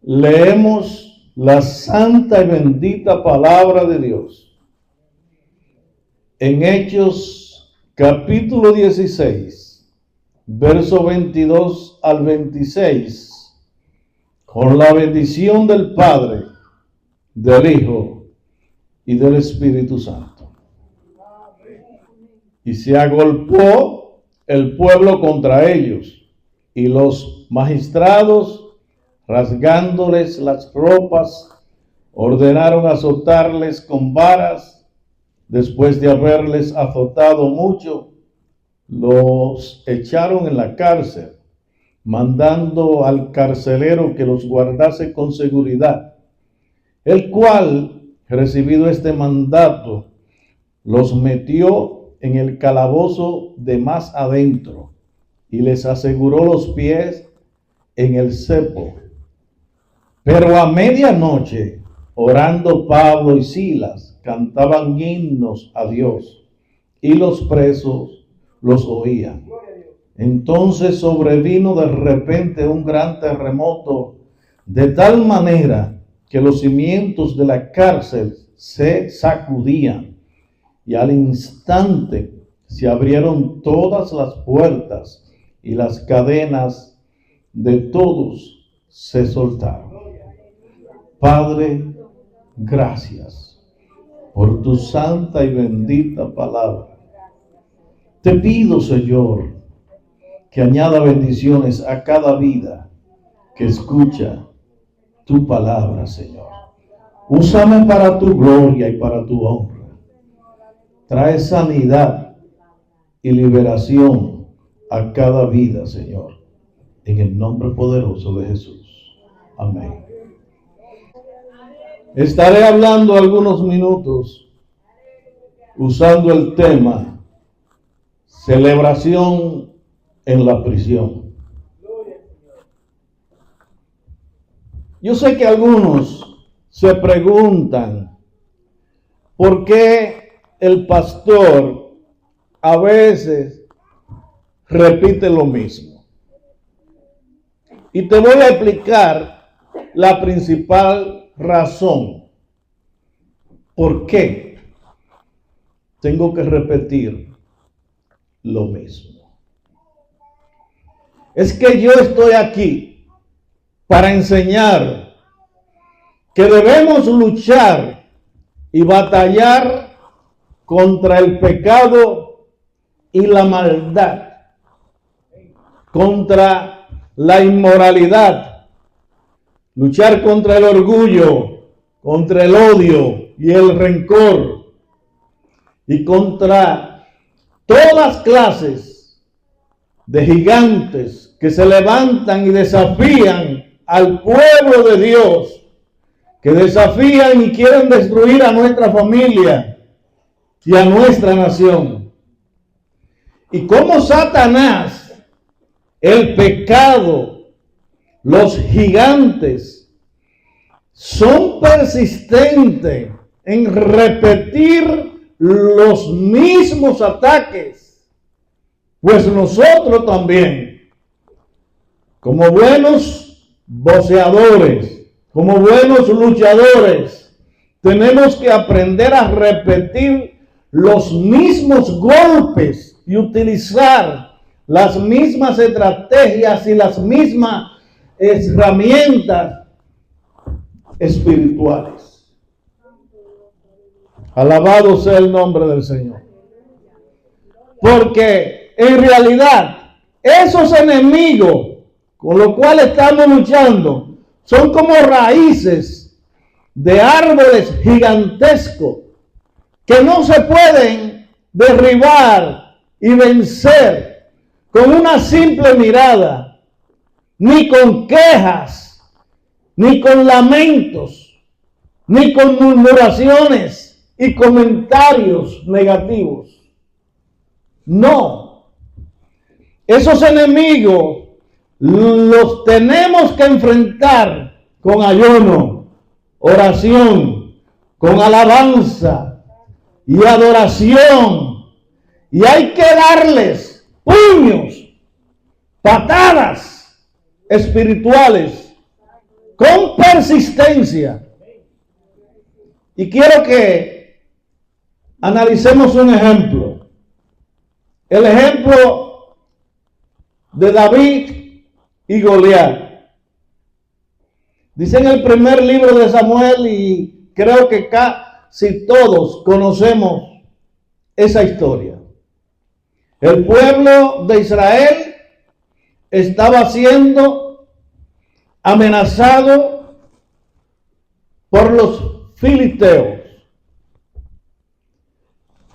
Leemos la santa y bendita palabra de Dios en Hechos capítulo 16, verso 22 al 26, con la bendición del Padre, del Hijo y del Espíritu Santo. Y se agolpó el pueblo contra ellos, y los magistrados, rasgándoles las ropas, ordenaron azotarles con varas. Después de haberles azotado mucho, los echaron en la cárcel, mandando al carcelero que los guardase con seguridad, el cual, recibido este mandato, los metió en el calabozo de más adentro y les aseguró los pies en el cepo. Pero a medianoche, orando Pablo y Silas, cantaban himnos a Dios, y los presos los oían. Entonces sobrevino de repente un gran terremoto, de tal manera que los cimientos de la cárcel se sacudían, y al instante se abrieron todas las puertas, y las cadenas de todos se soltaron. Padre, gracias por tu santa y bendita palabra. Te pido, Señor, que añada bendiciones a cada vida que escucha tu palabra, Señor. Úsame para tu gloria y para tu honra. Trae sanidad y liberación a cada vida, Señor, en el nombre poderoso de Jesús. Amén. Estaré hablando algunos minutos usando el tema celebración en la prisión. Yo sé que algunos se preguntan por qué el pastor a veces repite lo mismo. Y te voy a explicar la principal razón. ¿Por qué tengo que repetir lo mismo? Es que yo estoy aquí para enseñar que debemos luchar y batallar contra el pecado y la maldad, contra la inmoralidad, luchar contra el orgullo, contra el odio y el rencor, y contra todas clases de gigantes que se levantan y desafían al pueblo de Dios, que desafían y quieren destruir a nuestra familia y a nuestra nación. Y como Satanás, el pecado, los gigantes, son persistentes en repetir los mismos ataques, pues nosotros también, como buenos voceadores, como buenos luchadores, tenemos que aprender a repetir los mismos golpes y utilizar las mismas estrategias y las mismas herramientas espirituales. Alabado sea el nombre del Señor. Porque en realidad esos enemigos con los cuales estamos luchando son como raíces de árboles gigantescos que no se pueden derribar y vencer con una simple mirada, ni con quejas, ni con lamentos, ni con murmuraciones y comentarios negativos. No, esos enemigos los tenemos que enfrentar con ayuno, oración, con alabanza y adoración. Y hay que darles puños, patadas, espirituales con persistencia. Y quiero que analicemos un ejemplo. El ejemplo de David y Goliat. Dice en el primer libro de Samuel, y creo que casi todos conocemos esa historia. El pueblo de Israel estaba siendo amenazado por los filisteos.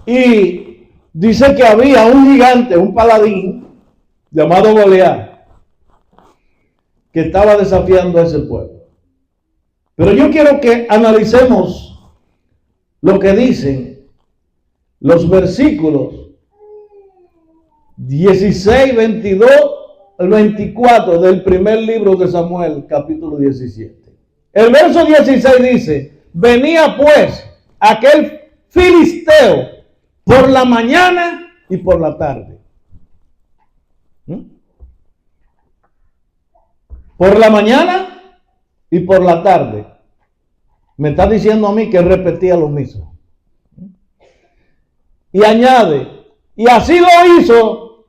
Y dice que había un gigante, un paladín, llamado Goliat, que estaba desafiando a ese pueblo. Pero yo quiero que analicemos lo que dicen los versículos 16, 22, 24 del primer libro de Samuel, capítulo 17. El verso 16 dice: venía pues aquel filisteo por la mañana y por la tarde. Por la mañana y por la tarde. Me está diciendo a mí que repetía lo mismo. Y añade, y así lo hizo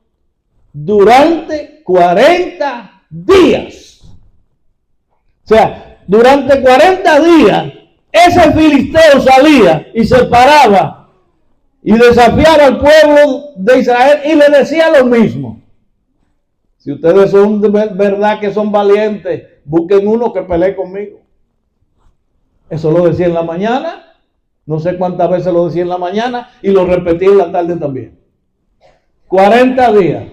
durante 40 días. O sea, durante 40 días, ese filisteo salía y se paraba y desafiaba al pueblo de Israel y le decía lo mismo. Si ustedes son de verdad que son valientes, busquen uno que pelee conmigo. Eso lo decía en la mañana, no sé cuántas veces lo decía en la mañana, y lo repetía en la tarde también. 40 días.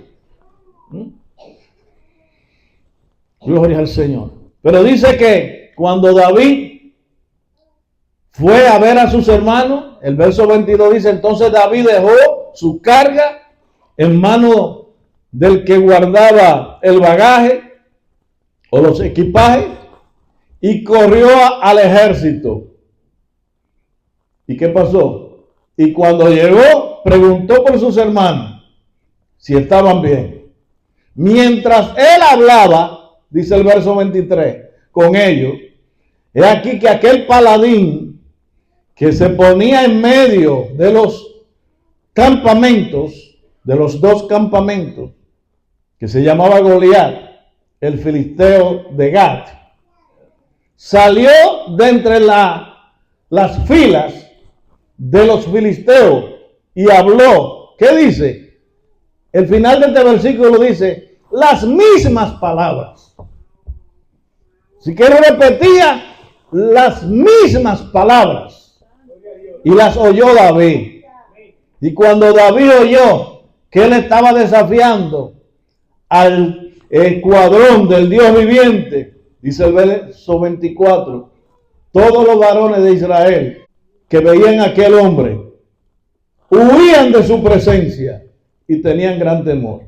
Gloria al Señor. Pero dice que cuando David fue a ver a sus hermanos, el verso 22 dice: entonces David dejó su carga en manos del que guardaba el bagaje o los equipajes y corrió al ejército. ¿Y qué pasó? Y cuando llegó, preguntó por sus hermanos si estaban bien. Mientras él hablaba, dice el verso 23, con ellos, he aquí que aquel paladín que se ponía en medio de los campamentos, de los dos campamentos, que se llamaba Goliat, el filisteo de Gat, salió de entre las filas de los filisteos y habló. ¿Qué dice? El final de este versículo dice: las mismas palabras. Si quiero repetía las mismas palabras. Y las oyó David. Y cuando David oyó que él estaba desafiando al escuadrón del Dios viviente, dice el verso 24, todos los varones de Israel que veían a aquel hombre huían de su presencia y tenían gran temor.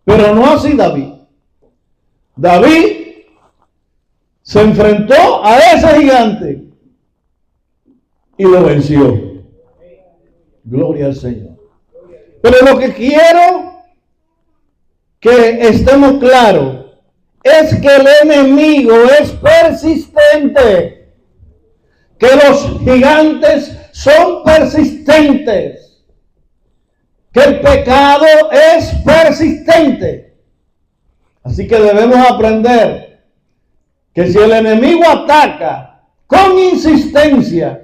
Pero no así David. David se enfrentó a ese gigante y lo venció. Gloria al Señor. Pero lo que quiero que estemos claros es que el enemigo es persistente, que los gigantes son persistentes, que el pecado es persistente. Así que debemos aprender que si el enemigo ataca con insistencia,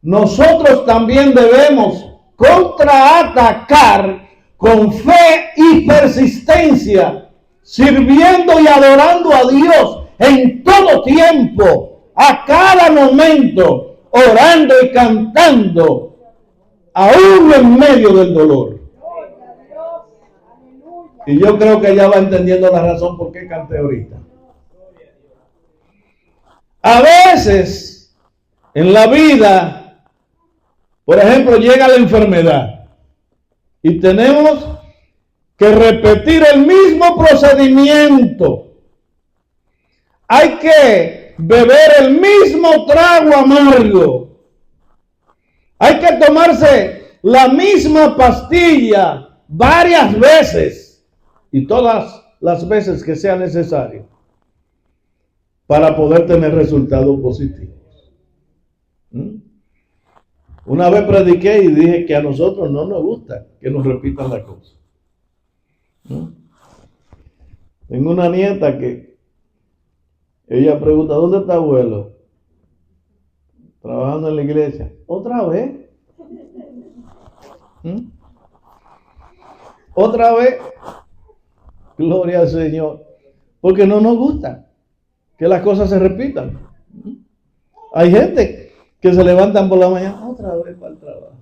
nosotros también debemos contraatacar con fe y persistencia, sirviendo y adorando a Dios en todo tiempo, a cada momento, orando y cantando, aún en medio del dolor. Y yo creo que ya va entendiendo la razón por qué canté ahorita. A veces en la vida, por ejemplo, llega la enfermedad y tenemos que repetir el mismo procedimiento. Hay que beber el mismo trago amargo. Hay que tomarse la misma pastilla varias veces y todas las veces que sea necesario para poder tener resultados positivos. Una vez prediqué y dije que a nosotros no nos gusta que nos repitan la cosa. Tengo una nieta que ella pregunta, ¿dónde está abuelo? Trabajando en la iglesia. ¿Otra vez? ¿Otra vez? Gloria al Señor. Porque no nos gusta que las cosas se repitan. Hay gente que se levantan por la mañana, otra vez para el trabajo.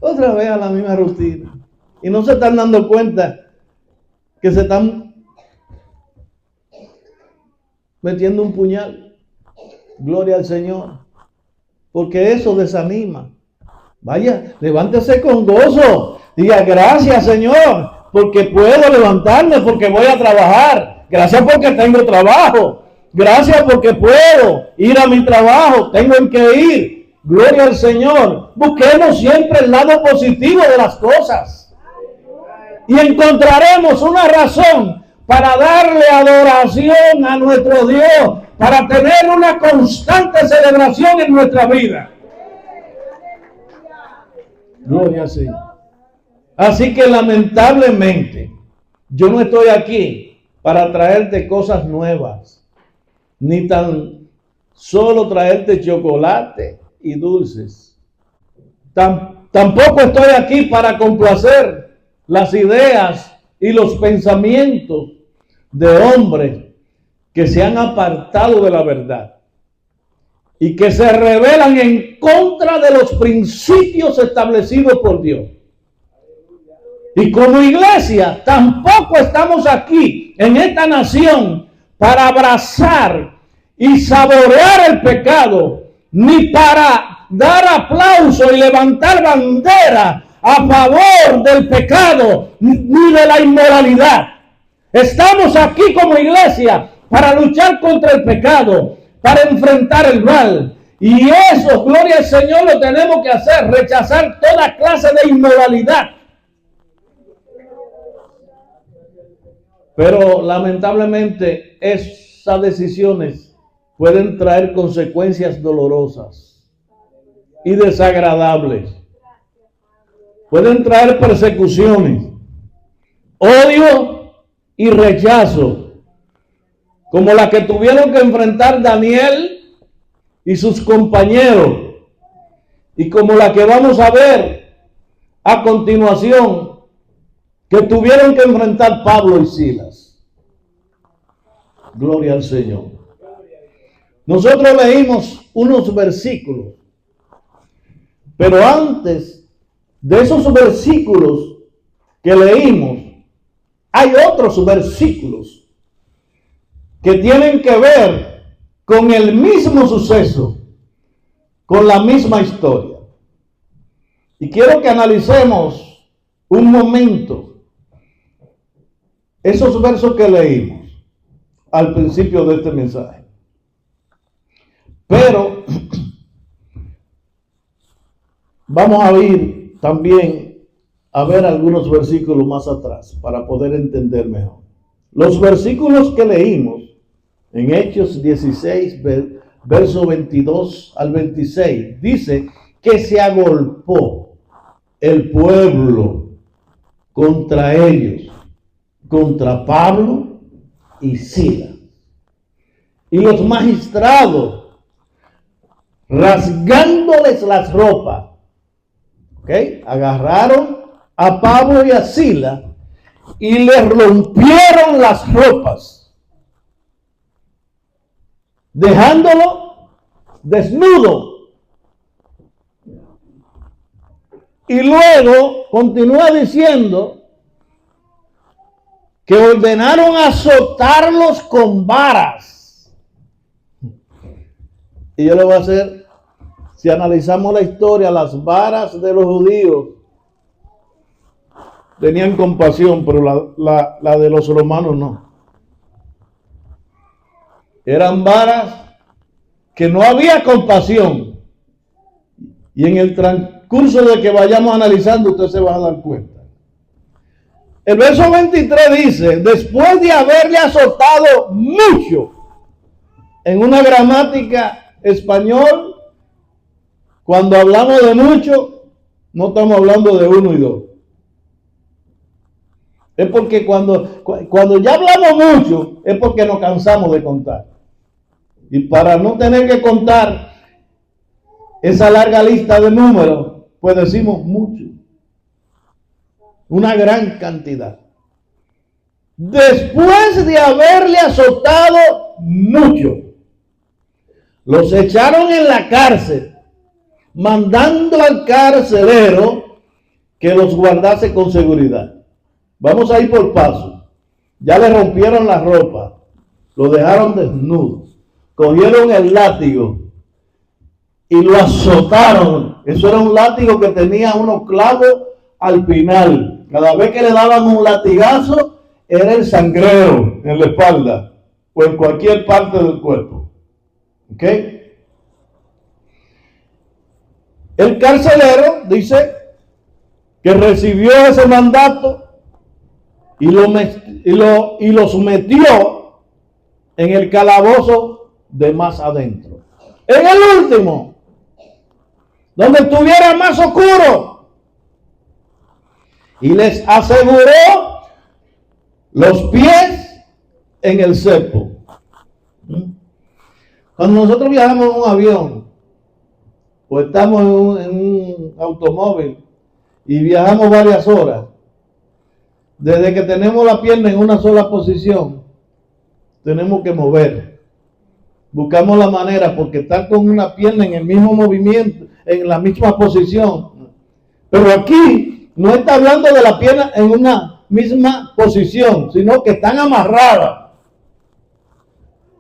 Otra vez a la misma rutina. Y no se están dando cuenta que se están metiendo un puñal. Gloria al Señor. Porque eso desanima. Vaya, levántese con gozo. Diga, gracias Señor, porque puedo levantarme, porque voy a trabajar. Gracias porque tengo trabajo. Gracias porque puedo ir a mi trabajo. Tengo en qué ir. Gloria al Señor. Busquemos siempre el lado positivo de las cosas. Y encontraremos una razón para darle adoración a nuestro Dios, para tener una constante celebración en nuestra vida. Gloria al Señor. Así que lamentablemente, yo no estoy aquí para traerte cosas nuevas, ni tan solo traerte chocolate y dulces. Tampoco estoy aquí para complacer las ideas y los pensamientos de hombres que se han apartado de la verdad y que se rebelan en contra de los principios establecidos por Dios. Y como iglesia tampoco estamos aquí en esta nación para abrazar y saborear el pecado, ni para dar aplauso y levantar bandera a favor del pecado ni de la inmoralidad. Estamos aquí como iglesia para luchar contra el pecado, para enfrentar el mal. Y eso, gloria al Señor, lo tenemos que hacer, rechazar toda clase de inmoralidad. Pero lamentablemente esas decisiones pueden traer consecuencias dolorosas y desagradables. Pueden traer persecuciones, odio y rechazo, como la que tuvieron que enfrentar Daniel y sus compañeros, y como la que vamos a ver a continuación, que tuvieron que enfrentar Pablo y Silas. Gloria al Señor. Nosotros leímos unos versículos, pero antes de esos versículos que leímos, hay otros versículos que tienen que ver con el mismo suceso, con la misma historia. Y quiero que analicemos un momento esos versos que leímos al principio de este mensaje. Pero vamos a ir también a ver algunos versículos más atrás para poder entender mejor. Los versículos que leímos en Hechos 16, verso 22 al 26, dice que se agolpó el pueblo contra ellos, contra Pablo y Silas. Y los magistrados, rasgándoles las ropas, agarraron a Pablo y a Silas y les rompieron las ropas, dejándolo desnudo. Y luego continúa diciendo que ordenaron azotarlos con varas. Y yo le voy a hacer, si analizamos la historia, las varas de los judíos tenían compasión, pero la de los romanos no. Eran varas que no había compasión. Y en el transcurso de que vayamos analizando, usted se va a dar cuenta. El verso 23 dice, después de haberle azotado mucho, en una gramática español, cuando hablamos de mucho, no estamos hablando de uno y dos. Es porque cuando ya hablamos mucho, es porque nos cansamos de contar. Y para no tener que contar esa larga lista de números, pues decimos mucho. Una gran cantidad. Después de haberle azotado mucho, los echaron en la cárcel, mandando al carcelero que los guardase con seguridad. Vamos a ir por paso. Ya le rompieron la ropa, lo dejaron desnudo, cogieron el látigo y lo azotaron. Eso era un látigo que tenía unos clavos al final. Cada vez que le daban un latigazo, era el sangrero en la espalda o en cualquier parte del cuerpo. ¿Ok? El carcelero dice que recibió ese mandato y los metió en el calabozo de más adentro. En el último, donde estuviera más oscuro. Y les aseguró los pies en el cepo. Cuando nosotros viajamos en un avión o estamos en un automóvil y viajamos varias horas, desde que tenemos la pierna en una sola posición, tenemos que mover. Buscamos la manera, porque estar con una pierna en el mismo movimiento, en la misma posición. Pero aquí no está hablando de la pierna en una misma posición, sino que están amarradas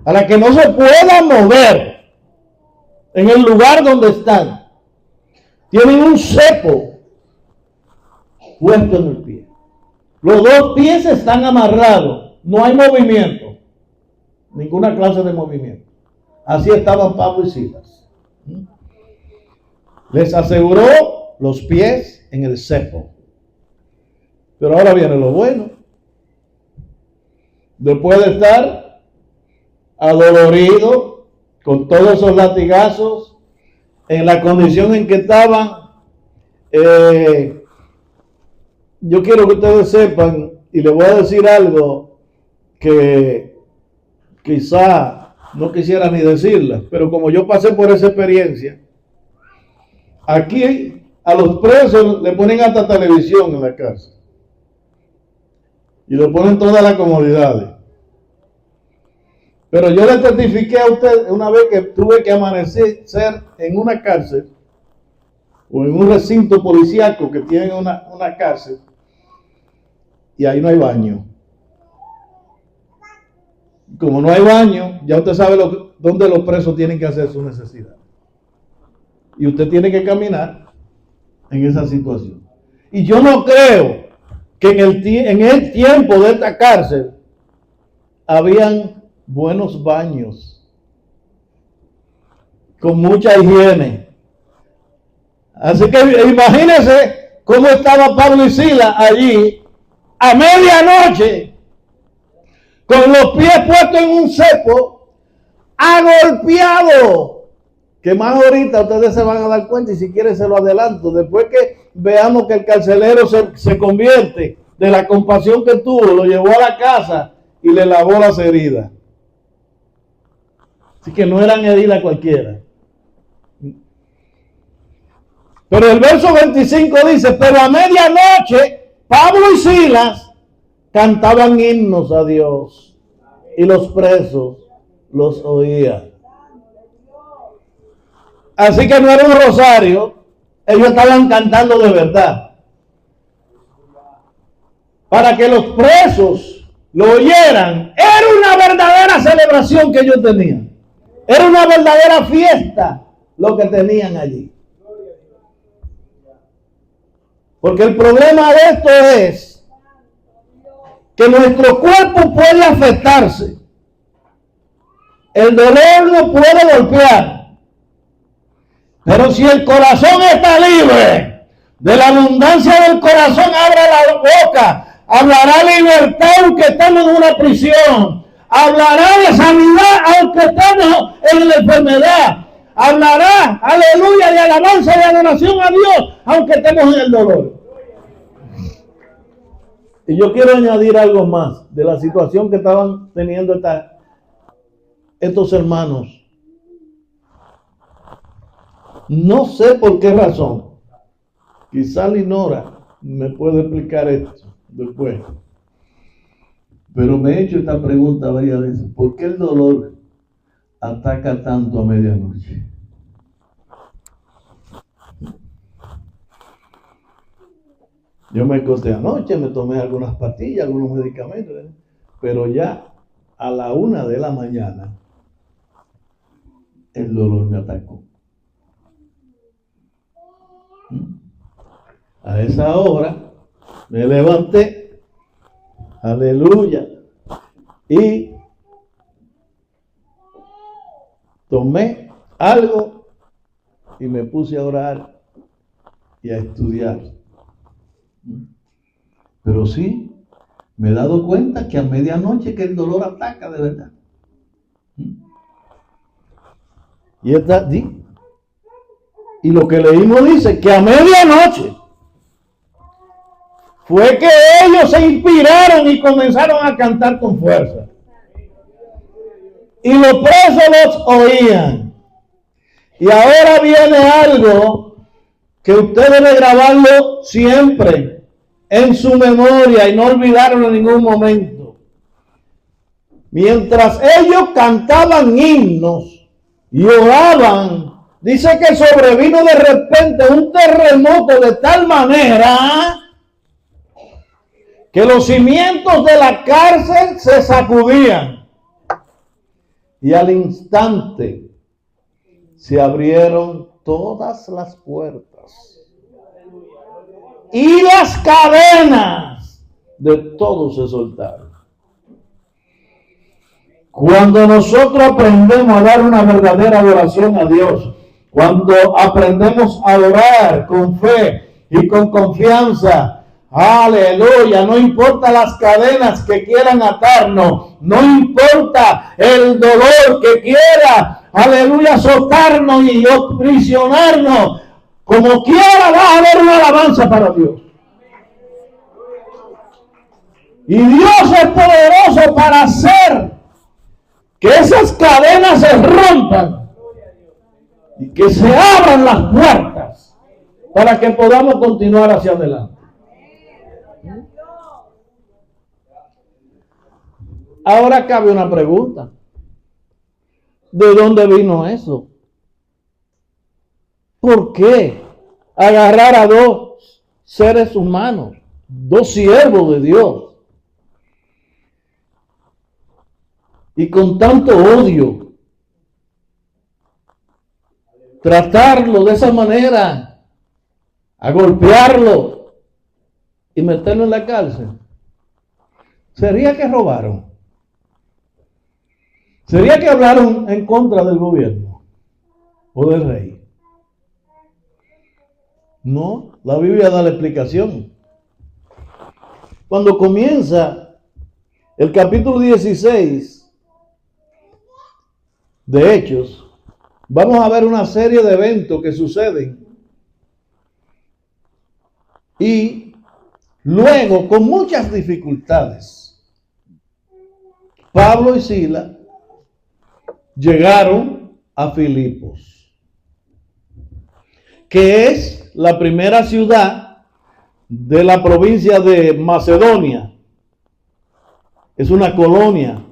para que no se puedan mover en el lugar donde están. Tienen un cepo puesto en el pie. Los dos pies están amarrados, no hay movimiento, ninguna clase de movimiento. Así estaban Pablo y Silas. Les aseguró los pies en el cepo. Pero ahora viene lo bueno. Después de estar adolorido con todos esos latigazos, en la condición en que estaban, yo quiero que ustedes sepan, y les voy a decir algo que quizá no quisiera ni decirla, pero como yo pasé por esa experiencia, aquí a los presos le ponen hasta televisión en la casa. Y le ponen todas las comodidades. Pero yo le testifiqué a usted una vez que tuve que amanecer en una cárcel o en un recinto policíaco que tiene una cárcel y ahí no hay baño. Como no hay baño, ya usted sabe dónde los presos tienen que hacer su necesidad. Y usted tiene que caminar en esa situación. Y yo no creo que en el tiempo de esta cárcel habían buenos baños con mucha higiene. Así que imagínense cómo estaba Pablo y Silas allí a medianoche con los pies puestos en un cepo, agolpeado. Que más ahorita ustedes se van a dar cuenta, y si quieren se lo adelanto, después que veamos que el carcelero se convierte de la compasión que tuvo, lo llevó a la casa y le lavó las heridas. Así que no eran heridas cualquiera. Pero el verso 25 dice, pero a medianoche Pablo y Silas cantaban himnos a Dios y los presos los oían. Así que no era un rosario, ellos estaban cantando de verdad. Para que los presos lo oyeran, era una verdadera celebración que ellos tenían. Era una verdadera fiesta lo que tenían allí. Porque el problema de esto es que nuestro cuerpo puede afectarse. El dolor no puede golpear. Pero si el corazón está libre, de la abundancia del corazón abre la boca. Hablará libertad aunque estemos en una prisión. Hablará de sanidad aunque estemos en la enfermedad. Hablará, aleluya, de alabanza y adoración a Dios aunque estemos en el dolor. Y yo quiero añadir algo más de la situación que estaban teniendo estos hermanos. No sé por qué razón. Quizá Linora me puede explicar esto después. Pero me he hecho esta pregunta varias veces. ¿Por qué el dolor ataca tanto a medianoche? Yo me acosté anoche, me tomé algunas pastillas, algunos medicamentos, pero ya a la 1 de la mañana el dolor me atacó. A esa hora me levanté, aleluya, y tomé algo y me puse a orar y a estudiar. Pero sí, me he dado cuenta que a medianoche que el dolor ataca de verdad. Y lo que leímos dice que a medianoche fue que ellos se inspiraron y comenzaron a cantar con fuerza. Y los presos los oían. Y ahora viene algo que usted debe grabarlo siempre en su memoria y no olvidarlo en ningún momento. Mientras ellos cantaban himnos y oraban, dice que sobrevino de repente un terremoto de tal manera que los cimientos de la cárcel se sacudían y al instante se abrieron todas las puertas y las cadenas de todos se soltaron. Cuando nosotros aprendemos a dar una verdadera adoración a Dios, cuando aprendemos a adorar con fe y con confianza, aleluya, no importa las cadenas que quieran atarnos, no importa el dolor que quiera, aleluya, azotarnos y aprisionarnos, como quiera va a haber una alabanza para Dios. Y Dios es poderoso para hacer que esas cadenas se rompan y que se abran las puertas para que podamos continuar hacia adelante. Ahora cabe una pregunta. ¿De dónde vino eso? ¿Por qué agarrar a dos seres humanos, dos siervos de Dios, y con tanto odio, tratarlo de esa manera, a golpearlo y meterlo en la cárcel? ¿Sería que robaron? ¿Sería que hablaron en contra del gobierno o del rey? No, la Biblia da la explicación. Cuando comienza el capítulo 16 de Hechos, vamos a ver una serie de eventos que suceden. Y luego, con muchas dificultades, Pablo y Silas llegaron a Filipos, que es la primera ciudad de la provincia de Macedonia. Es una colonia.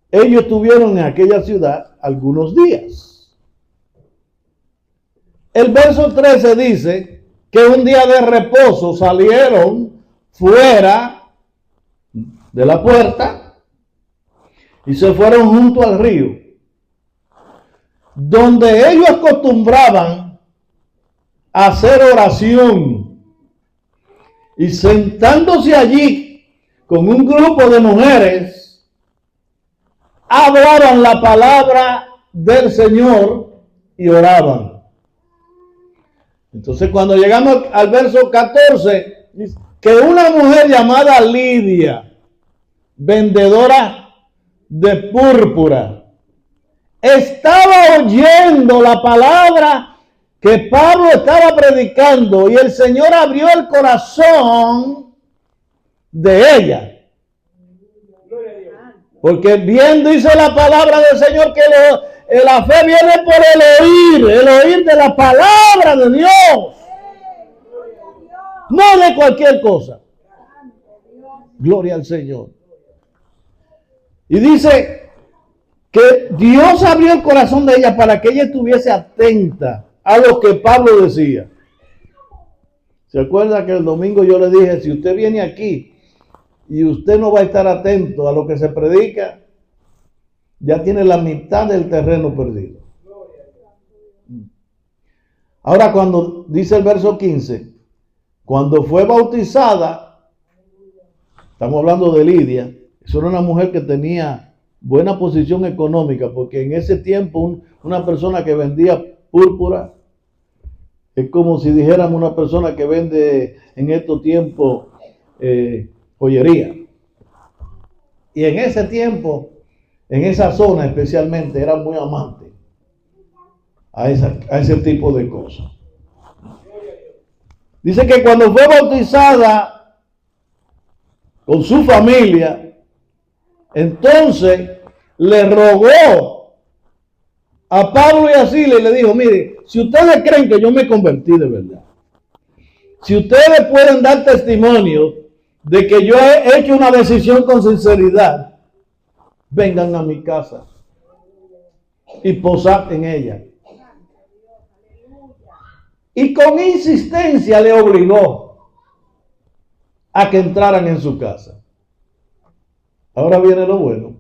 Ellos estuvieron en aquella ciudad algunos días. El verso 13 dice que un día de reposo salieron fuera de la puerta y se fueron junto al río, donde ellos acostumbraban a hacer oración, y sentándose allí con un grupo de mujeres, hablaban la palabra del Señor y oraban. Entonces cuando llegamos al verso 14, dice que una mujer llamada Lidia, vendedora de púrpura, estaba oyendo la palabra que Pablo estaba predicando y el Señor abrió el corazón de ella. Porque bien dice la palabra del Señor que la fe viene por el oír de la palabra de Dios. No de cualquier cosa. Gloria al Señor. Y dice que Dios abrió el corazón de ella para que ella estuviese atenta a lo que Pablo decía. ¿Se acuerda que el domingo yo le dije, si usted viene aquí y usted no va a estar atento a lo que se predica, ya tiene la mitad del terreno perdido? Ahora cuando dice el verso 15, cuando fue bautizada, estamos hablando de Lidia, eso era una mujer que tenía buena posición económica, porque en ese tiempo una persona que vendía púrpura es como si dijéramos una persona que vende en estos tiempos joyería. Y en ese tiempo, en esa zona especialmente, era muy amante a ese tipo de cosas. Dice que cuando fue bautizada con su familia, entonces le rogó a Pablo y a Silas y le dijo, mire, si ustedes creen que yo me convertí de verdad, si ustedes pueden dar testimonio de que yo he hecho una decisión con sinceridad, vengan a mi casa y posad en ella. Y con insistencia le obligó a que entraran en su casa. Ahora viene lo bueno.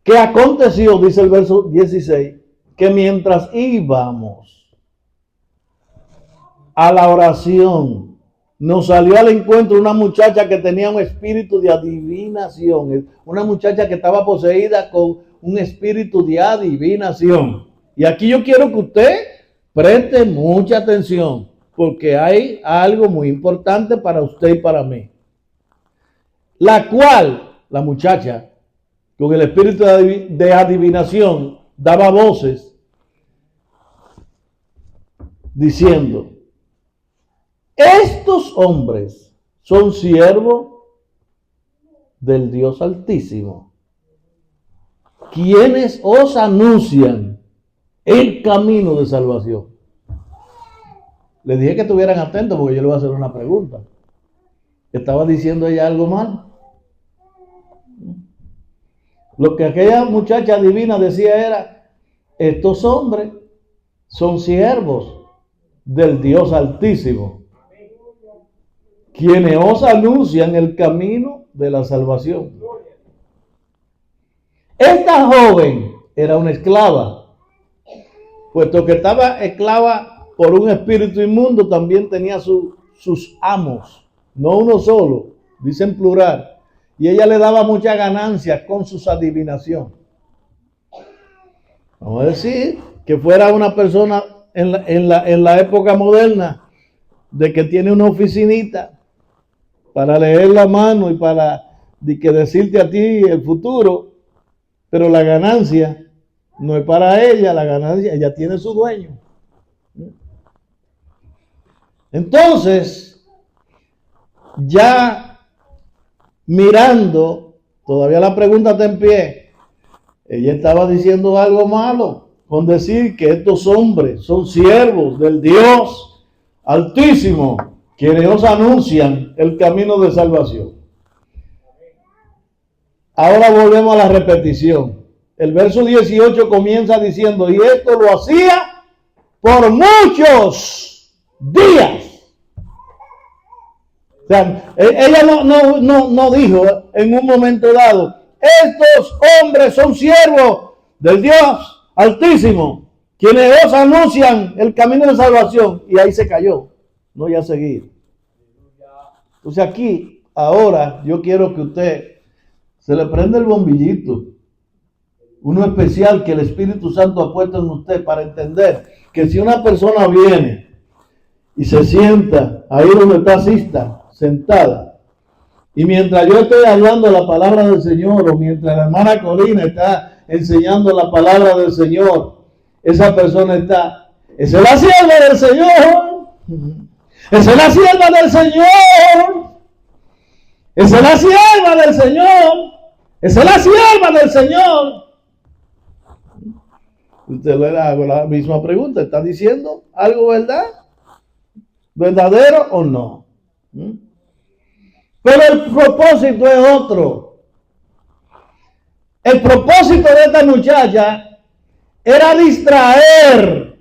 ¿Qué aconteció? Dice el verso 16, que mientras íbamos a la oración, nos salió al encuentro una muchacha que tenía un espíritu de adivinación, una muchacha que estaba poseída con un espíritu de adivinación. Y aquí yo quiero que usted preste mucha atención, porque hay algo muy importante para usted y para mí. La cual, la muchacha, con el espíritu de adivinación, daba voces diciendo, estos hombres son siervos del Dios Altísimo, quienes os anuncian el camino de salvación. Les dije que estuvieran atentos porque yo le voy a hacer una pregunta. ¿Estaba diciendo ella algo mal? Lo que aquella muchacha divina decía era, estos hombres son siervos del Dios Altísimo, quienes os anuncian el camino de la salvación. Esta joven era una esclava. Puesto que estaba esclava por un espíritu inmundo, también tenía sus amos, no uno solo, dice en plural. Y ella le daba mucha ganancia con sus adivinaciones. Vamos a decir que fuera una persona en la época moderna, de que tiene una oficinita para leer la mano y para decirte a ti el futuro, pero la ganancia no es para ella, la ganancia, ella tiene su dueño. Entonces, ya mirando, todavía la pregunta está en pie, ella estaba diciendo algo malo con decir que estos hombres son siervos del Dios Altísimo, quienes os anuncian el camino de salvación. Ahora volvemos a la repetición. El verso 18 comienza diciendo, y esto lo hacía por muchos días. O sea, ella no dijo en un momento dado, estos hombres son siervos del Dios Altísimo, quienes os anuncian el camino de salvación. Y ahí se cayó, no ya seguir. Entonces aquí, ahora, yo quiero que usted se le prenda el bombillito, uno especial que el Espíritu Santo ha puesto en usted para entender que si una persona viene y se sienta ahí donde está Sista, sentada, y mientras yo estoy hablando la palabra del Señor, o mientras la hermana Corina está enseñando la palabra del Señor, esa persona está, esa es la sierva del Señor, esa es la sierva del Señor, esa es la sierva del Señor, esa es la sierva del Señor. Usted le hago la misma pregunta, ¿está diciendo algo verdad? ¿Verdadero o no? Pero el propósito es otro. El propósito de esta muchacha era distraer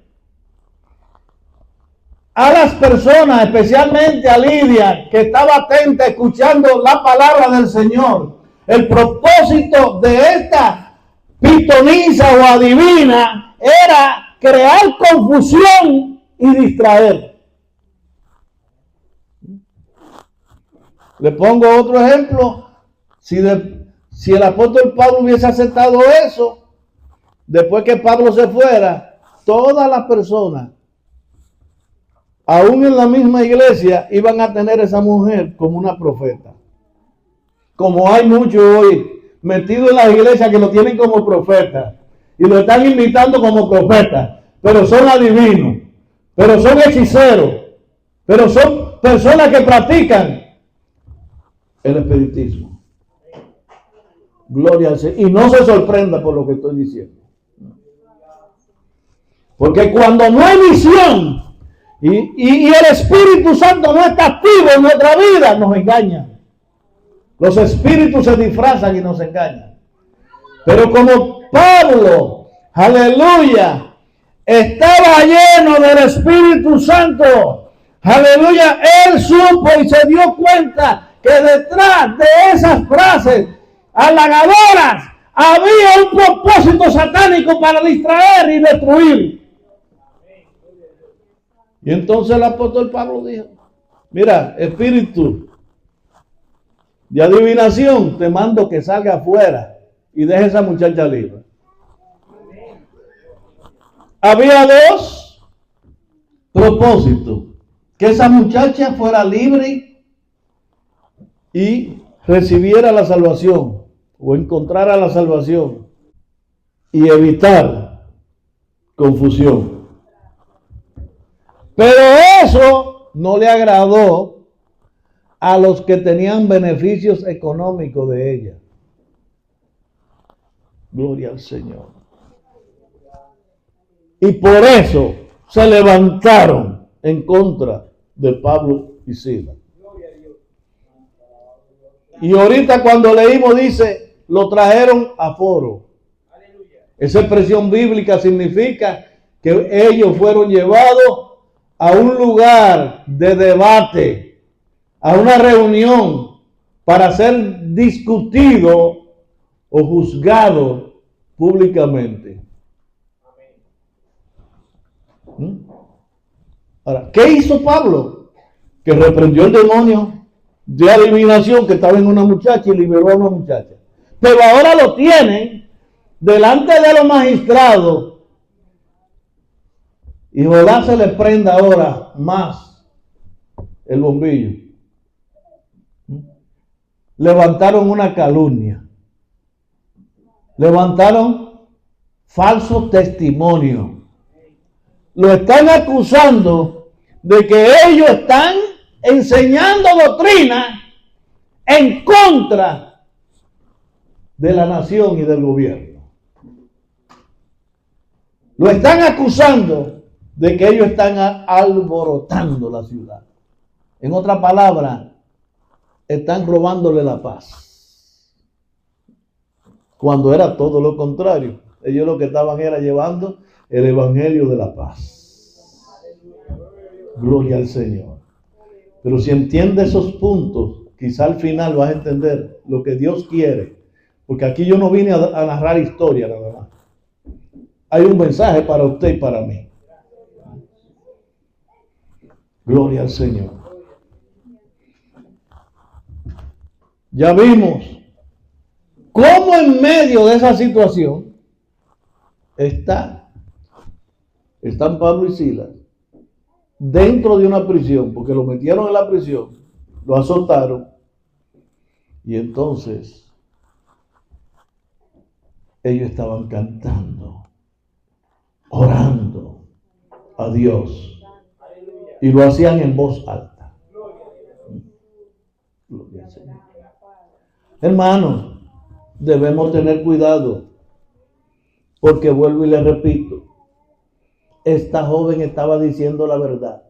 a las personas, especialmente a Lidia, que estaba atenta escuchando la palabra del Señor. El propósito de esta pitonisa o adivina era crear confusión y distraer. Le pongo otro ejemplo. Si el apóstol Pablo hubiese aceptado eso, después que Pablo se fuera, todas las personas, aún en la misma iglesia, iban a tener a esa mujer como una profeta. Como hay muchos hoy metidos en las iglesias que lo tienen como profeta y lo están invitando como profeta, pero son adivinos, pero son hechiceros, pero son personas que practican el espiritismo. Gloria al Señor. Y no se sorprenda por lo que estoy diciendo. Porque cuando no hay visión y el Espíritu Santo no está activo en nuestra vida, nos engañan. Los espíritus se disfrazan y nos engañan. Pero como Pablo, aleluya, estaba lleno del Espíritu Santo, aleluya, él supo y se dio cuenta que detrás de esas frases halagadoras había un propósito satánico para distraer y destruir. Y entonces el apóstol Pablo dijo, mira, espíritu de adivinación, te mando que salga afuera y deje a esa muchacha libre. Había dos propósitos: que esa muchacha fuera libre y recibiera la salvación, o encontrara la salvación, y evitar confusión. Pero eso no le agradó a los que tenían beneficios económicos de ella. Gloria al Señor. Y por eso se levantaron en contra de Pablo y Silas. Y ahorita cuando leímos dice, lo trajeron a foro. Esa expresión bíblica significa que ellos fueron llevados a un lugar de debate, a una reunión para ser discutido o juzgado públicamente. Ahora, ¿qué hizo Pablo? Que reprendió el demonio de adivinación que estaba en una muchacha y liberó a una muchacha. Pero ahora lo tienen delante de los magistrados y ojalá se le prenda ahora más el bombillo. Levantaron una calumnia, levantaron falso testimonio, lo están acusando de que ellos están enseñando doctrina en contra de la nación y del gobierno. Lo están acusando de que ellos están alborotando la ciudad. En otra palabra, están robándole la paz. Cuando era todo lo contrario. Ellos lo que estaban era llevando el evangelio de la paz. Gloria al Señor. Pero si entiendes esos puntos, quizá al final vas a entender lo que Dios quiere. Porque aquí yo no vine a narrar historia nada más. Hay un mensaje para usted y para mí. Gloria al Señor. Ya vimos cómo en medio de esa situación está están Pablo y Silas dentro de una prisión, porque lo metieron en la prisión, lo azotaron, y entonces ellos estaban cantando, orando a Dios, y lo hacían en voz alta. Gloria al Señor. Hermanos, debemos tener cuidado, porque vuelvo y le repito, esta joven estaba diciendo la verdad.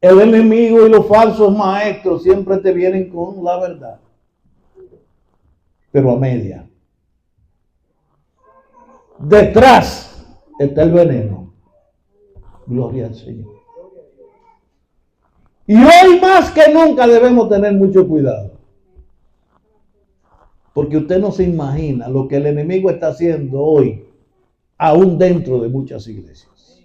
El enemigo y los falsos maestros siempre te vienen con la verdad, pero a media. Detrás está el veneno. Gloria al Señor. Y hoy más que nunca debemos tener mucho cuidado, porque usted no se imagina lo que el enemigo está haciendo hoy, aún dentro de muchas iglesias.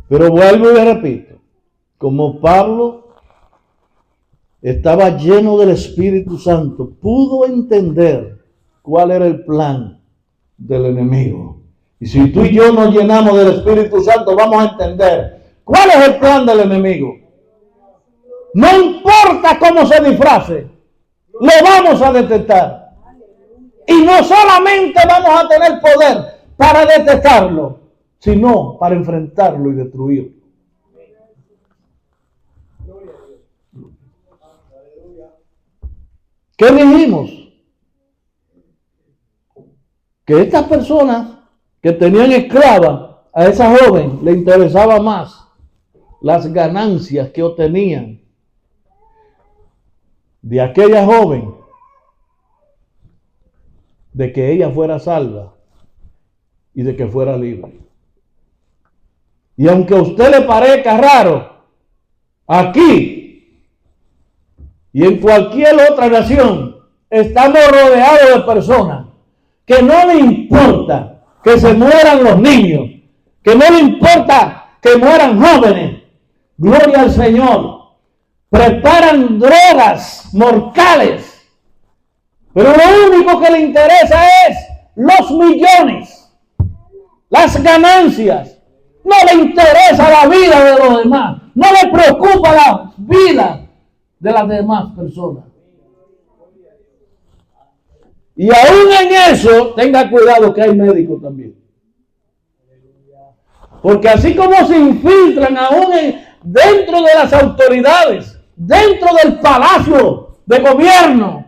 Pero vuelvo y le repito, como Pablo estaba lleno del Espíritu Santo, pudo entender cuál era el plan del enemigo. Y si tú y yo nos llenamos del Espíritu Santo, vamos a entender cuál es el plan del enemigo. No importa cómo se disfrace, lo vamos a detectar. Y no solamente vamos a tener poder para detectarlo, sino para enfrentarlo y destruirlo. ¿Qué dijimos? Que estas personas que tenían esclava, a esa joven le interesaba más las ganancias que obtenían de aquella joven, de que ella fuera salva y de que fuera libre. Y aunque a usted le parezca raro, aquí y en cualquier otra nación estamos rodeados de personas que no le importa que se mueran los niños, que no le importa que mueran jóvenes. Gloria al Señor. Preparan drogas mortales, pero lo único que le interesa es los millones, las ganancias. No le interesa la vida de los demás, no le preocupa la vida de las demás personas. Y aún en eso, tenga cuidado que hay médicos también. Porque así como se infiltran aún dentro de las autoridades, dentro del palacio de gobierno,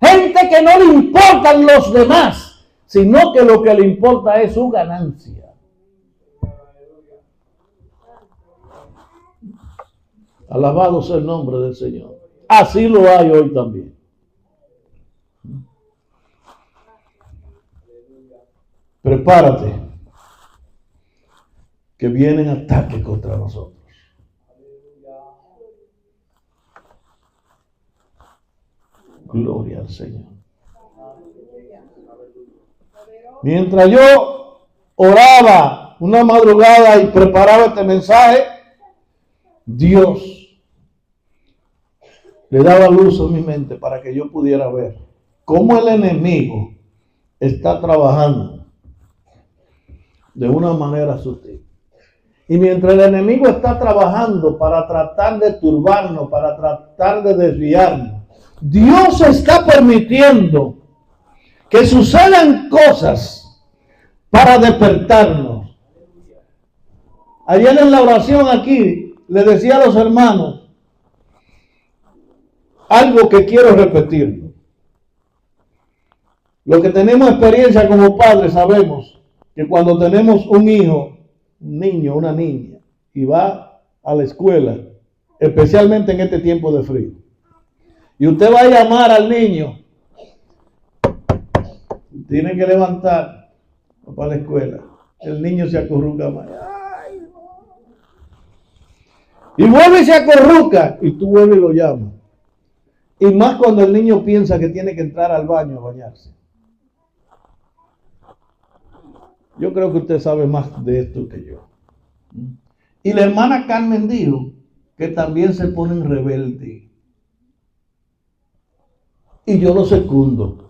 gente que no le importan los demás, sino que lo que le importa es su ganancia. Alabado sea el nombre del Señor. Así lo hay hoy también. Prepárate, que vienen ataques contra nosotros. Gloria al Señor. Mientras yo oraba una madrugada y preparaba este mensaje, Dios le daba luz a mi mente para que yo pudiera ver cómo el enemigo está trabajando de una manera sutil. Y mientras el enemigo está trabajando para tratar de turbarnos, para tratar de desviarnos, Dios está permitiendo que sucedan cosas para despertarnos. Ayer en la oración aquí le decía a los hermanos algo que quiero repetir. Los que tenemos experiencia como padres sabemos que cuando tenemos un hijo, un niño, una niña, y va a la escuela, especialmente en este tiempo de frío, y usted va a llamar al niño, tiene que levantar para la escuela, el niño se acurruca más. Ay, no. Y vuelve y se acurruca, y tú vuelves y lo llamas. Y más cuando el niño piensa que tiene que entrar al baño a bañarse. Yo creo que usted sabe más de esto que yo. Y la hermana Carmen dijo que también se ponen rebeldes. Y yo lo secundo.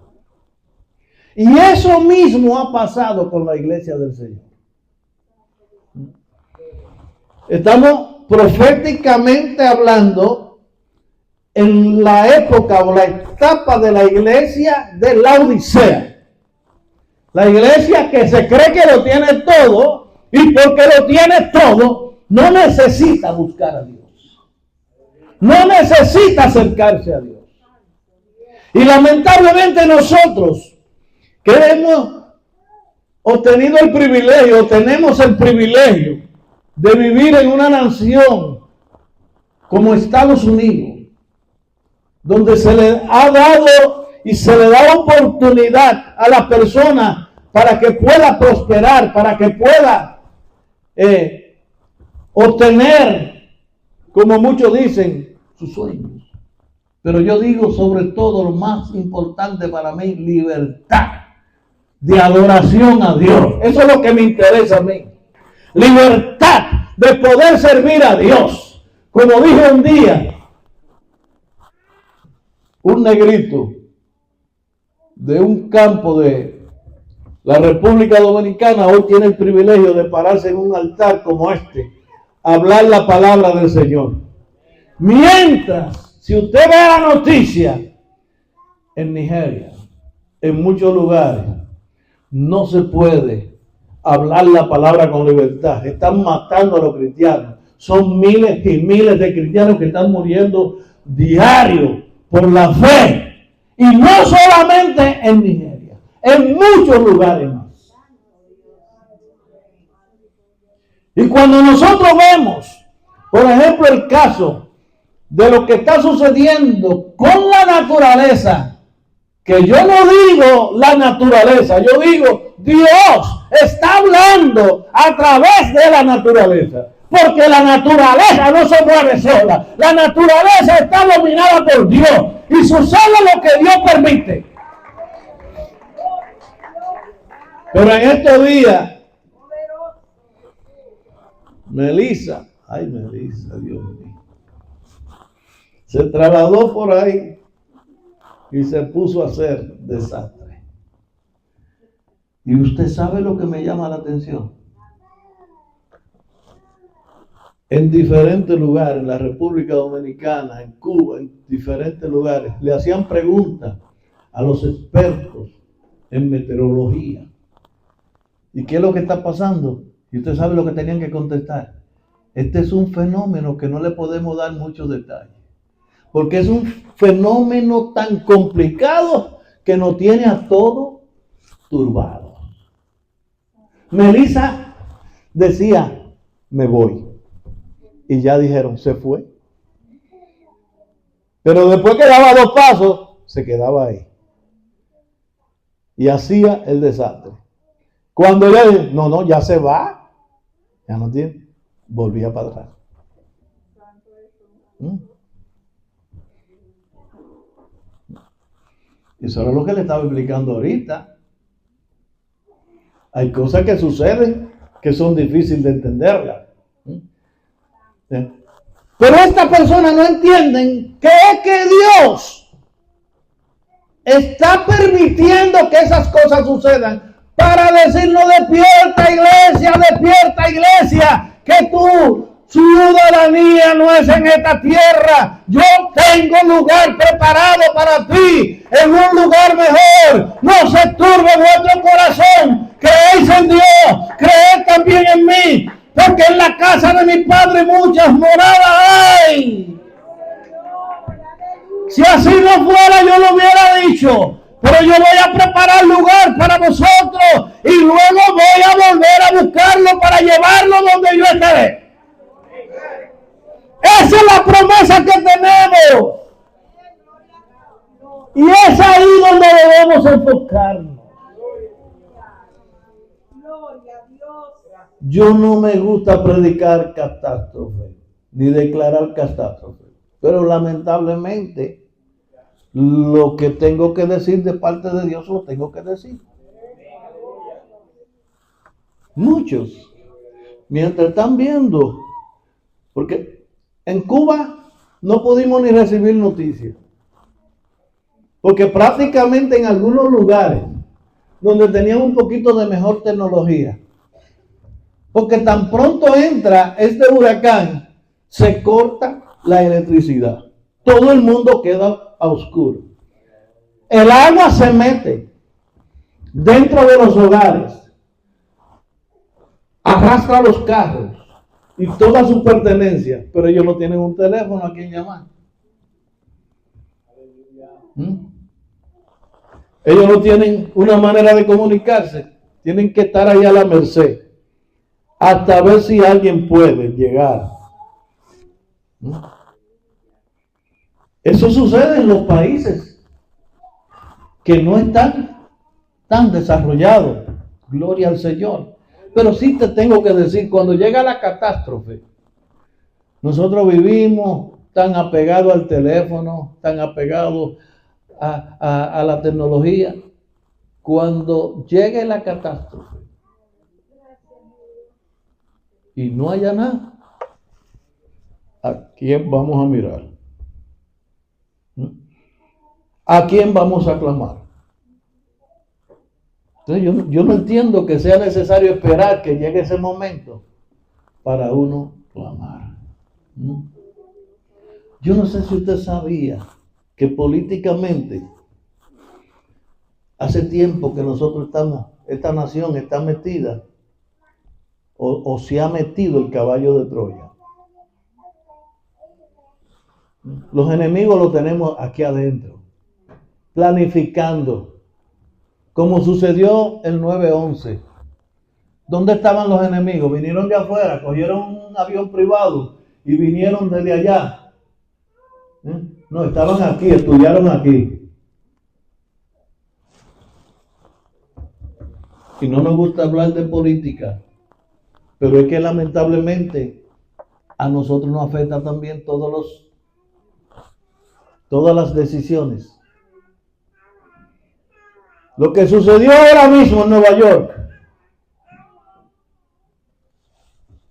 Y eso mismo ha pasado con la iglesia del Señor. Estamos proféticamente hablando en la época o la etapa de la iglesia de la Odisea. La iglesia que se cree que lo tiene todo y porque lo tiene todo no necesita buscar a Dios. No necesita acercarse a Dios. Y lamentablemente nosotros que hemos obtenido el privilegio, tenemos el privilegio de vivir en una nación como Estados Unidos, donde se le ha dado y se le da oportunidad a la persona para que pueda prosperar, para que pueda obtener, como muchos dicen, sus sueños. Pero yo digo sobre todo lo más importante para mí, libertad de adoración a Dios. Eso es lo que me interesa a mí. Libertad de poder servir a Dios. Como dije un día, un negrito de un campo de la República Dominicana hoy tiene el privilegio de pararse en un altar como este, hablar la palabra del Señor. Mientras, si usted ve la noticia, en Nigeria, en muchos lugares, no se puede hablar la palabra con libertad. Están matando a los cristianos. Son miles y miles de cristianos que están muriendo diario por la fe. Y no solamente en Nigeria, en muchos lugares más. Y cuando nosotros vemos, por ejemplo, el caso de lo que está sucediendo con la naturaleza, que yo no digo la naturaleza, yo digo Dios está hablando a través de la naturaleza, porque la naturaleza no se mueve sola, la naturaleza está dominada por Dios y sucede lo que Dios permite. Pero en estos días, Melissa, Dios mío, se trasladó por ahí y se puso a hacer desastre. Y usted sabe lo que me llama la atención. En diferentes lugares, en la República Dominicana, en Cuba, en diferentes lugares, le hacían preguntas a los expertos en meteorología. ¿Y qué es lo que está pasando? Y usted sabe lo que tenían que contestar. Este es un fenómeno que no le podemos dar muchos detalles, porque es un fenómeno tan complicado que nos tiene a todos turbados. Melissa decía, me voy. Y ya dijeron, se fue. Pero después que daba 2 pasos, se quedaba ahí. Y hacía el desastre. Cuando ella dijo, no, ya se va. Ya no tiene. Volvía para atrás. Eso era lo que le estaba explicando ahorita. Hay cosas que suceden que son difíciles de entenderlas. Pero estas personas no entienden que es que Dios está permitiendo que esas cosas sucedan para decirnos, despierta iglesia, que tu ciudadanía no es en esta tierra. Yo tengo un lugar preparado para ti, en un lugar mejor. No se turbe vuestro corazón. Creéis en Dios, creed también en mí, porque en la casa de mi Padre muchas moradas hay. Si así no fuera, yo lo hubiera dicho. Pero yo voy a preparar lugar para vosotros y luego voy a volver a buscarlo para llevarlo donde yo estaré. Esa es la promesa que tenemos. Y es ahí donde debemos enfocarnos. Yo no me gusta predicar catástrofe, ni declarar catástrofe. Pero lamentablemente, lo que tengo que decir de parte de Dios, lo tengo que decir. Muchos, mientras están viendo, porque en Cuba no pudimos ni recibir noticias, porque prácticamente en algunos lugares donde tenían un poquito de mejor tecnología. Porque tan pronto entra este huracán, se corta la electricidad. Todo el mundo queda a oscuro. El agua se mete dentro de los hogares, arrastra los carros y toda su pertenencia, pero ellos no tienen un teléfono a quien llamar. Ellos no tienen una manera de comunicarse, tienen que estar ahí a la merced hasta ver si alguien puede llegar. Eso sucede en los países que no están tan desarrollados, gloria al Señor. Pero sí te tengo que decir, cuando llega la catástrofe, nosotros vivimos tan apegados al teléfono, tan apegados a la tecnología. Cuando llegue la catástrofe y no haya nada, ¿a quién vamos a mirar? ¿A quién vamos a clamar? Entonces yo no entiendo que sea necesario esperar que llegue ese momento para uno clamar. Yo no sé si usted sabía que políticamente hace tiempo que nosotros esta nación está metida o se ha metido el caballo de Troya. Los enemigos los tenemos aquí adentro, planificando, como sucedió el 9/11. ¿Dónde estaban los enemigos? Vinieron de afuera, cogieron un avión privado y vinieron desde allá. No, estaban aquí, estudiaron aquí. Y no nos gusta hablar de política, pero es que lamentablemente a nosotros nos afecta también todas las decisiones. Lo que sucedió ahora mismo en Nueva York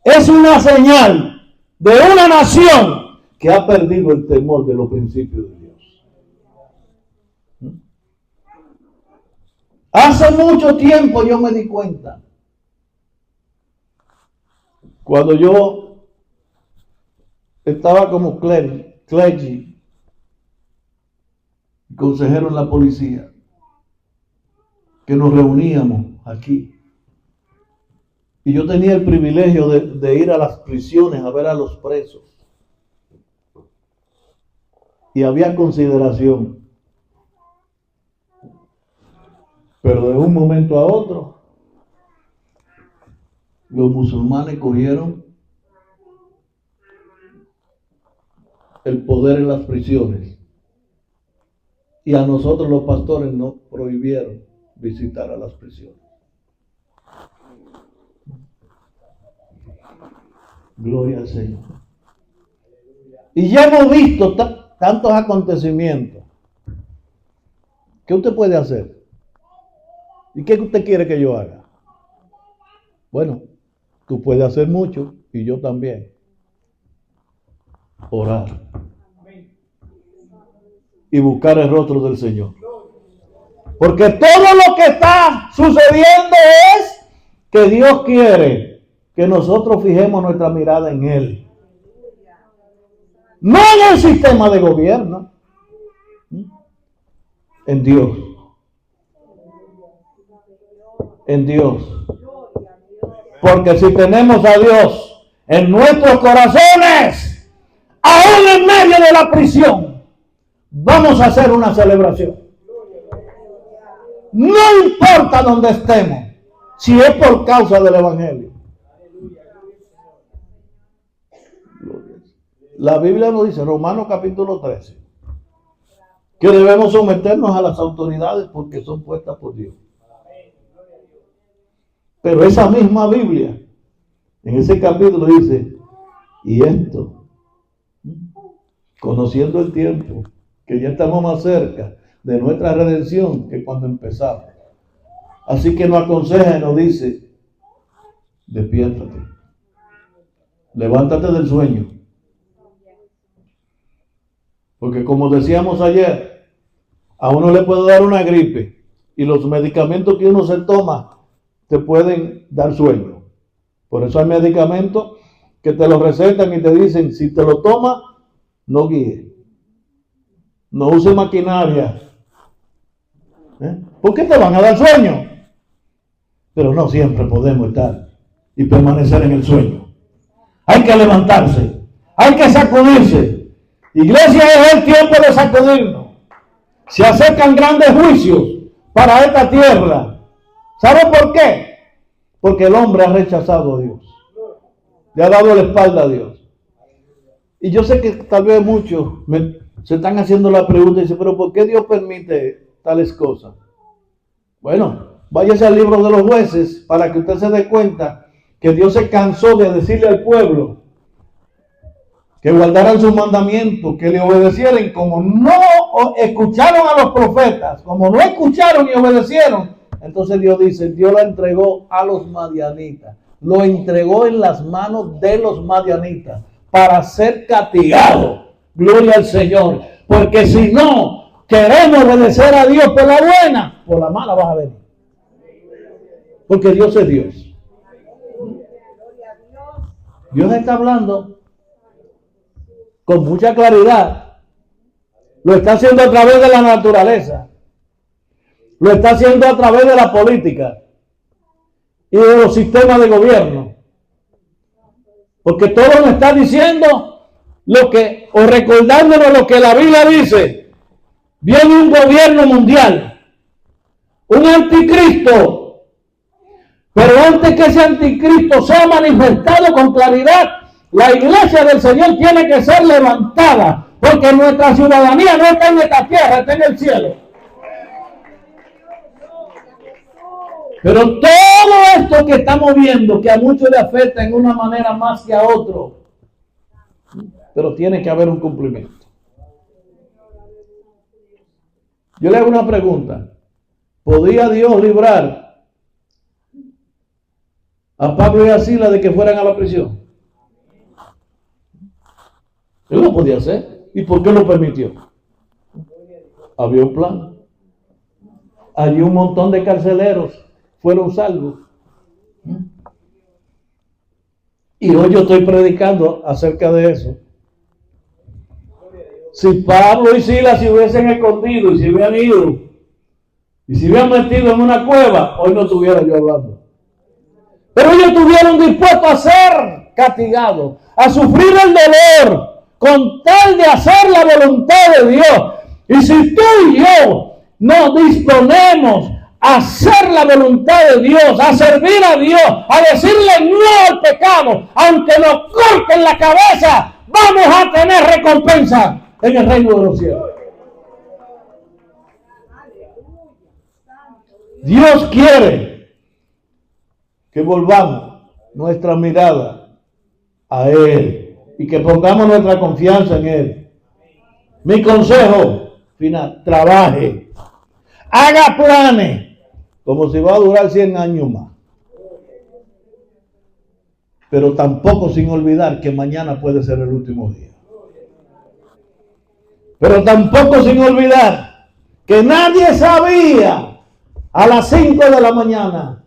es una señal de una nación que ha perdido el temor de los principios de Dios. Hace mucho tiempo yo me di cuenta, cuando yo estaba como clergy, consejero en la policía, que nos reuníamos aquí. Y yo tenía el privilegio de ir a las prisiones a ver a los presos. Y había consideración. Pero de un momento a otro, los musulmanes cogieron el poder en las prisiones. Y a nosotros los pastores nos prohibieron visitar a las prisiones. Gloria al Señor. Y ya hemos visto tantos acontecimientos. ¿Qué usted puede hacer? ¿Y qué usted quiere que yo haga? Bueno, tú puedes hacer mucho y yo también. Orar. Y buscar el rostro del Señor. Porque todo lo que está sucediendo es que Dios quiere que nosotros fijemos nuestra mirada en Él. No en el sistema de gobierno. En Dios. En Dios. Porque si tenemos a Dios en nuestros corazones, aún en medio de la prisión, vamos a hacer una celebración. No importa dónde estemos, si es por causa del Evangelio. La Biblia nos dice, Romanos capítulo 13, que debemos someternos a las autoridades porque son puestas por Dios. Pero esa misma Biblia, en ese capítulo dice, y esto, conociendo el tiempo, que ya estamos más cerca de nuestra redención que cuando empezamos. Así que nos aconseja y nos dice, despiértate, levántate del sueño. Porque como decíamos ayer, a uno le puede dar una gripe y los medicamentos que uno se toma te pueden dar sueño. Por eso hay medicamentos que te los recetan y te dicen, si te lo tomas, no guíe, no use maquinaria. ¿Por qué te van a dar sueño? Pero no siempre podemos estar y permanecer en el sueño. Hay que levantarse, hay que sacudirse. Iglesia, es el tiempo de sacudirnos. Se acercan grandes juicios para esta tierra. ¿Sabe por qué? Porque el hombre ha rechazado a Dios. Le ha dado la espalda a Dios. Y yo sé que tal vez muchos se están haciendo la pregunta y dicen, pero ¿por qué Dios permite tales cosas? Bueno, váyase al libro de los jueces para que usted se dé cuenta que Dios se cansó de decirle al pueblo que guardaran sus mandamientos, que le obedecieran. Como no escucharon a los profetas, como no escucharon y obedecieron, entonces Dios dice, Dios lo entregó a los madianitas, lo entregó en las manos de los madianitas para ser castigado. Gloria al Señor, porque si no queremos obedecer a Dios por la buena, por la mala vas a venir, porque Dios es Dios. Dios está hablando con mucha claridad. Lo está haciendo a través de la naturaleza. Lo está haciendo a través de la política y de los sistemas de gobierno. Porque todo nos está diciendo lo que, o recordándonos lo que la Biblia dice. Viene un gobierno mundial, un anticristo. Pero antes que ese anticristo sea manifestado con claridad, la iglesia del Señor tiene que ser levantada, porque nuestra ciudadanía no está en esta tierra, está en el cielo. Pero todo esto que estamos viendo, que a muchos le afecta en una manera más que a otro, pero tiene que haber un cumplimiento. Yo le hago una pregunta. ¿Podía Dios librar a Pablo y a Silas de que fueran a la prisión? Él lo podía hacer. ¿Y por qué lo permitió? Había un plan. Allí un montón de carceleros fueron salvos. Y hoy yo estoy predicando acerca de eso. Si Pablo y Silas se hubiesen escondido y se hubieran ido y se hubieran metido en una cueva, hoy no estuviera yo hablando. Pero ellos estuvieron dispuestos a ser castigados, a sufrir el dolor, con tal de hacer la voluntad de Dios. Y si tú y yo nos disponemos a hacer la voluntad de Dios, a servir a Dios, a decirle no al pecado, aunque nos corten la cabeza, vamos a tener recompensa en el reino de los cielos. Dios quiere que volvamos nuestra mirada a Él y que pongamos nuestra confianza en Él. Mi consejo final: trabaje, haga planes, como si va a durar 100 años más. Pero tampoco sin olvidar que mañana puede ser el último día. Pero tampoco sin olvidar que nadie sabía a las 5 de la mañana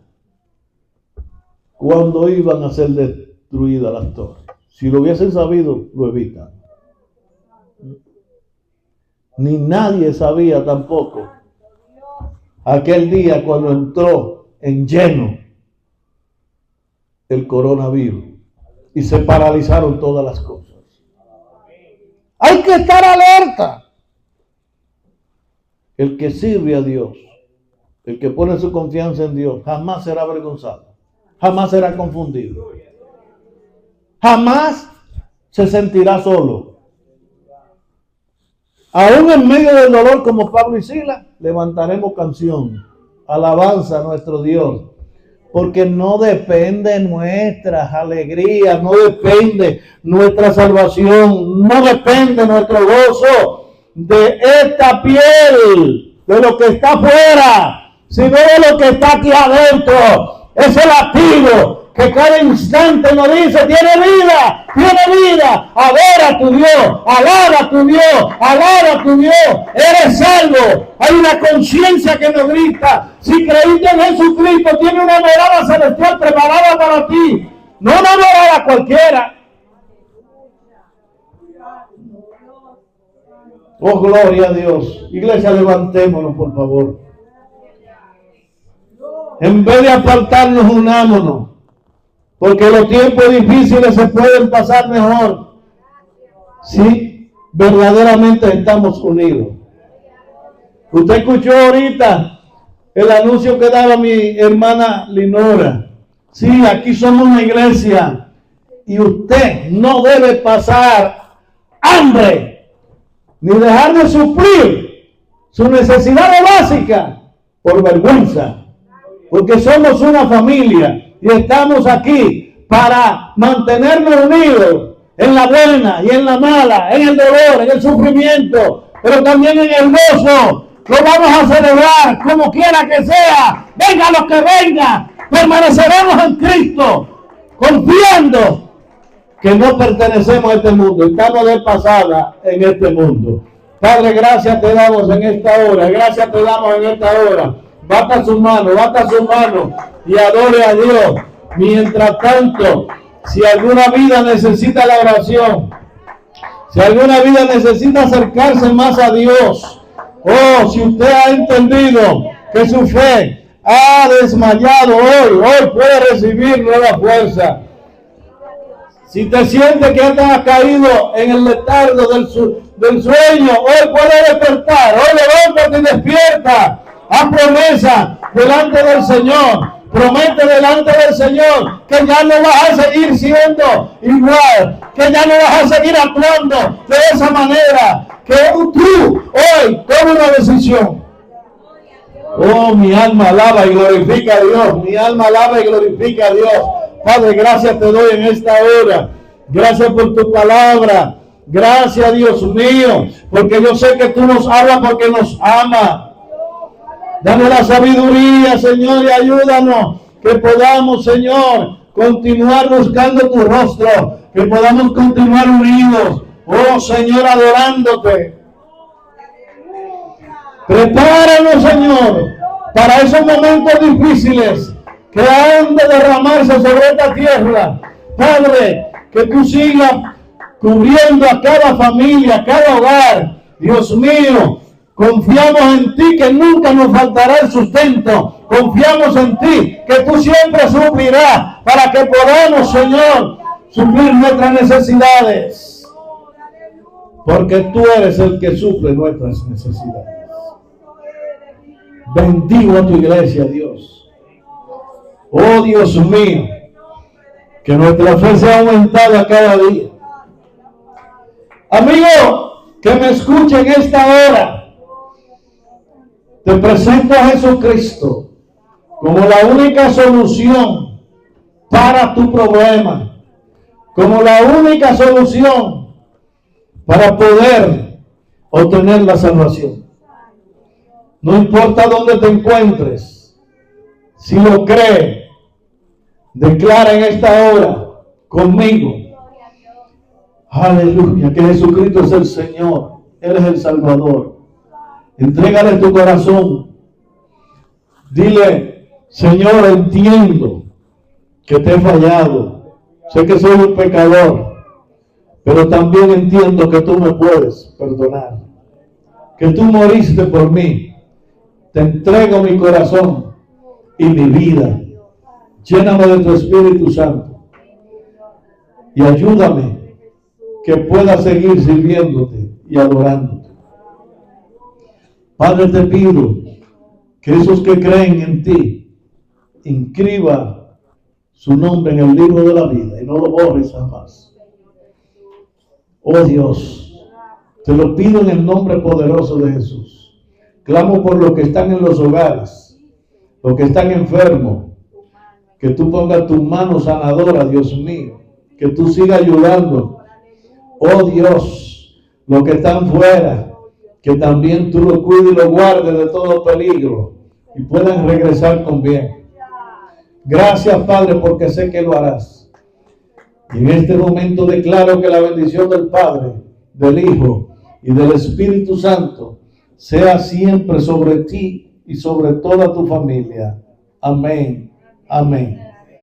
cuando iban a ser destruidas las torres. Si lo hubiesen sabido, lo evitan. Ni nadie sabía tampoco aquel día cuando entró en lleno el coronavirus y se paralizaron todas las cosas. Hay que estar alerta. El que sirve a Dios, el que pone su confianza en Dios, jamás será avergonzado, jamás será confundido, jamás se sentirá solo. Aún en medio del dolor, como Pablo y Silas, levantaremos canción, alabanza a nuestro Dios, porque no depende nuestras alegrías, no depende nuestra salvación, no depende nuestro gozo de esta piel, de lo que está afuera, sino de lo que está aquí adentro. Ese latido, que cada instante nos dice, tiene vida, adora a tu Dios, alaba a tu Dios, alaba a tu Dios, eres salvo. Hay una conciencia que nos grita, si creíste en Jesucristo, tiene una morada celestial preparada para ti, no una morada cualquiera. Oh, gloria a Dios. Iglesia, levantémonos, por favor. En vez de apartarnos, unámonos. Porque los tiempos difíciles se pueden pasar mejor si verdaderamente estamos unidos. Usted escuchó ahorita el anuncio que daba mi hermana Linora. Sí, aquí somos una iglesia y usted no debe pasar hambre ni dejar de suplir su necesidad básica por vergüenza. Porque somos una familia y estamos aquí para mantenernos unidos en la buena y en la mala, en el dolor, en el sufrimiento, pero también en el gozo. Lo vamos a celebrar como quiera que sea, venga lo que venga, permaneceremos en Cristo, confiando que no pertenecemos a este mundo, estamos de pasada en este mundo. Padre, gracias te damos en esta hora, gracias te damos en esta hora. Bata su mano y adore a Dios. Mientras tanto, si alguna vida necesita la oración, si alguna vida necesita acercarse más a Dios, si usted ha entendido que su fe ha desmayado hoy puede recibir nueva fuerza. Si te sientes que has caído en el letargo del sueño, hoy puede despertar, hoy levántate y despierta. Haz promesa delante del Señor, promete delante del Señor que ya no vas a seguir siendo igual, que ya no vas a seguir actuando de esa manera, que tú hoy tomes una decisión. Oh, mi alma alaba y glorifica a Dios, mi alma alaba y glorifica a Dios. Padre, gracias te doy en esta hora, gracias por tu palabra, gracias Dios mío, porque yo sé que tú nos hablas porque nos amas. Dame la sabiduría, Señor, y ayúdanos, que podamos, Señor, continuar buscando tu rostro, que podamos continuar unidos, oh Señor, adorándote. Prepáranos, Señor, para esos momentos difíciles que han de derramarse sobre esta tierra. Padre, que tú sigas cubriendo a cada familia, a cada hogar. Dios mío, confiamos en ti, que nunca nos faltará el sustento. Confiamos en ti, que tú siempre suplirás para que podamos, Señor, suplir nuestras necesidades. Porque tú eres el que suple nuestras necesidades. Bendigo a tu iglesia, Dios. Oh, Dios mío, que nuestra fe sea aumentada cada día. Amigo, que me escuche en esta hora, te presento a Jesucristo como la única solución para tu problema, como la única solución para poder obtener la salvación. No importa dónde te encuentres, si lo crees, declara en esta hora conmigo, aleluya, que Jesucristo es el Señor, Él es el Salvador. Entrégale tu corazón. Dile, Señor, entiendo que te he fallado. Sé que soy un pecador, pero también entiendo que tú me puedes perdonar. Que tú moriste por mí. Te entrego mi corazón y mi vida. Lléname de tu Espíritu Santo. Y ayúdame que pueda seguir sirviéndote y adorándote. Padre, te pido que esos que creen en ti, inscriba su nombre en el libro de la vida y no lo borres jamás. Oh Dios, te lo pido en el nombre poderoso de Jesús. Clamo por los que están en los hogares, los que están enfermos, que tú pongas tu mano sanadora, Dios mío, que tú sigas ayudando. Oh Dios, los que están fuera, que también tú los cuides y los guardes de todo peligro y puedan regresar con bien. Gracias, Padre, porque sé que lo harás. Y en este momento declaro que la bendición del Padre, del Hijo y del Espíritu Santo sea siempre sobre ti y sobre toda tu familia. Amén. Amén.